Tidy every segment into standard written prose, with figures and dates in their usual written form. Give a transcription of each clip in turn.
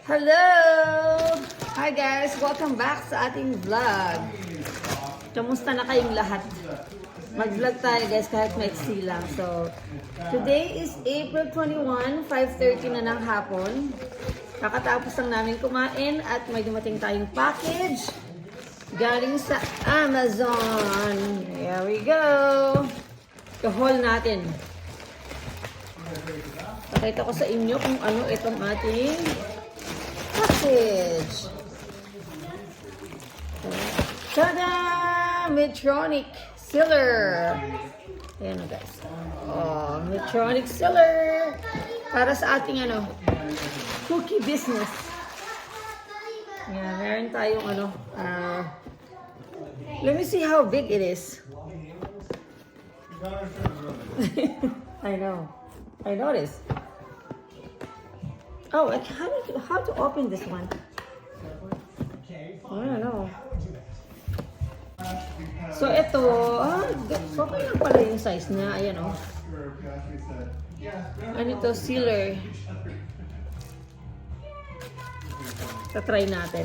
Hello! Hi guys! Welcome back sa ating vlog. Kamusta na kayong lahat? Mag-vlog tayo guys kahit maiksi lang. So, today is April 21, 5:30 na ng hapon. Kakatapos lang namin kumain at may dumating tayong package galing sa Amazon. Here we go! I-haul natin. Pakita ko sa inyo kung ano itong ating package. Tada! Medtronic Sealer. Ayan o guys. Oh, Medtronic Sealer. Para sa ating cookie business. Yeah, meron tayong let me see how big it is. I know. I noticed. Oh, how to open this one? I don't know. So ito, okay lang pala yung size niya. Ayan o. Ano ito? Sealer. Itatry natin.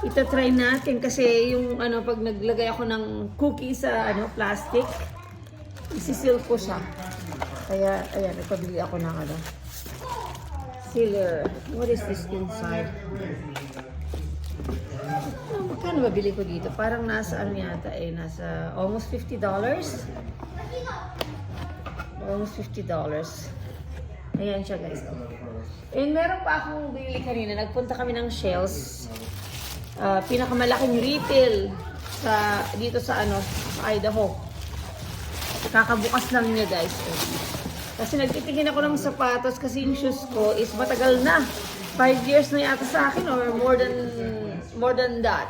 Itatry natin kasi yung pag naglagay ako ng cookie sa plastic, isisil ko siya. Kaya, ayan, nagpabili ako ng sealer. What is this inside? Magkano mabili ko dito? Parang nasa yata nasa almost $50. Almost $50. Ayan siya guys. And meron pa akong binili kanina. Nagpunta kami ng Shells. Pinakamalaking retail dito sa Idaho. Kakabukas lang niya guys. Kasi nagtitingin ako ng sapatos kasi yung shoes ko is matagal na. 5 years na yata sa akin or more than that.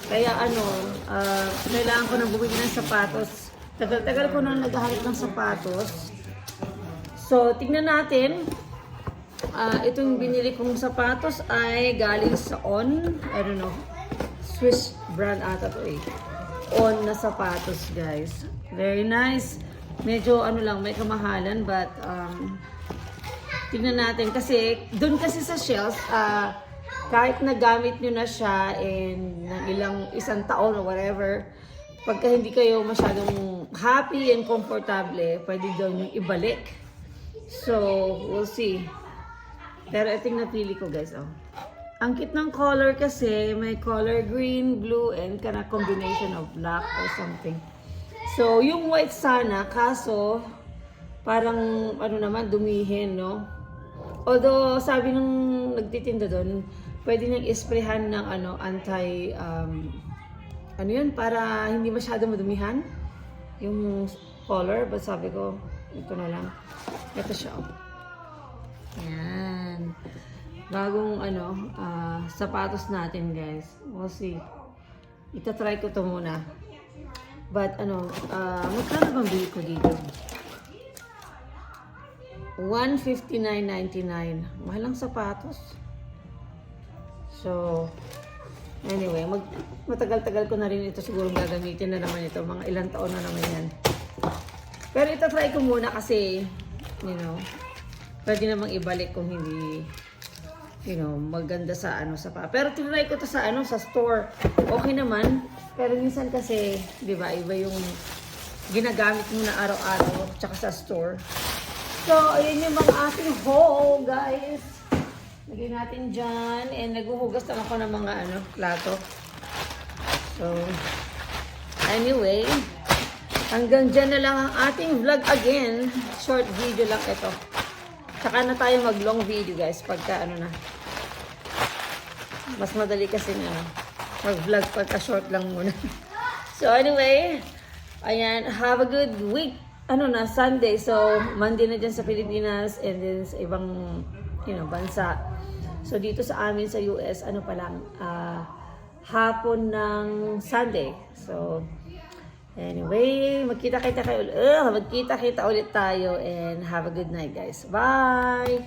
Kaya kailangan ko na bumili ng sapatos. Tagal-tagal ko na naghahanap ng sapatos. So, tingnan natin. Itong binili kong sapatos ay galing sa On. I don't know. Swiss brand ata to eh. On na sapatos guys. Very nice. Medyo lang, may kamahalan but tingnan natin kasi doon kasi sa Shells kahit nagamit nyo na siya in isang taon or whatever, pagka hindi kayo masyadong happy and comfortable, pwede daw nyo ibalik. So, we'll see. Pero ito yung napili ko guys. Ang cute ng color kasi may color green, blue, and combination of black or something. So, yung white sana, kaso, parang, naman, dumihin, no? Although, sabi nung nagtitinda doon, pwede niyang isprayhan ng, para hindi masyado madumihan, yung color. But sabi ko, ito na lang. Ito siya, Yan. Bagong, sapatos natin, guys. We'll see. Itatry ko to muna. But magkano bang bili ko dito? $159.99. Mahal ang sapatos. So, anyway, matagal-tagal ko na rin ito siguro gagamitin na naman ito. Mga ilang taon na naman yan. Pero itatry ko muna kasi, pwede namang ibalik kung hindi, maganda sa Pero tinry ko to sa store. Okay naman. Pero minsan kasi, di ba, iba yung ginagamit mo na araw-araw tsaka sa store. So, ayun yung mga ating haul, guys. Lagay natin dyan. And naghuhugas lang ako ng mga plato. So, anyway, hanggang dyan na lang ang ating vlog again. Short video lang ito. Tsaka na tayo mag-long video, guys, pagka na. Mas madali kasi mag-vlog pagka short lang muna. So anyway, ayan, have a good week. Sunday. So Monday na dyan sa Pilipinas and then sa ibang, bansa. So dito sa amin sa US, hapon ng Sunday. So anyway, magkita-kita ulit tayo and have a good night guys. Bye!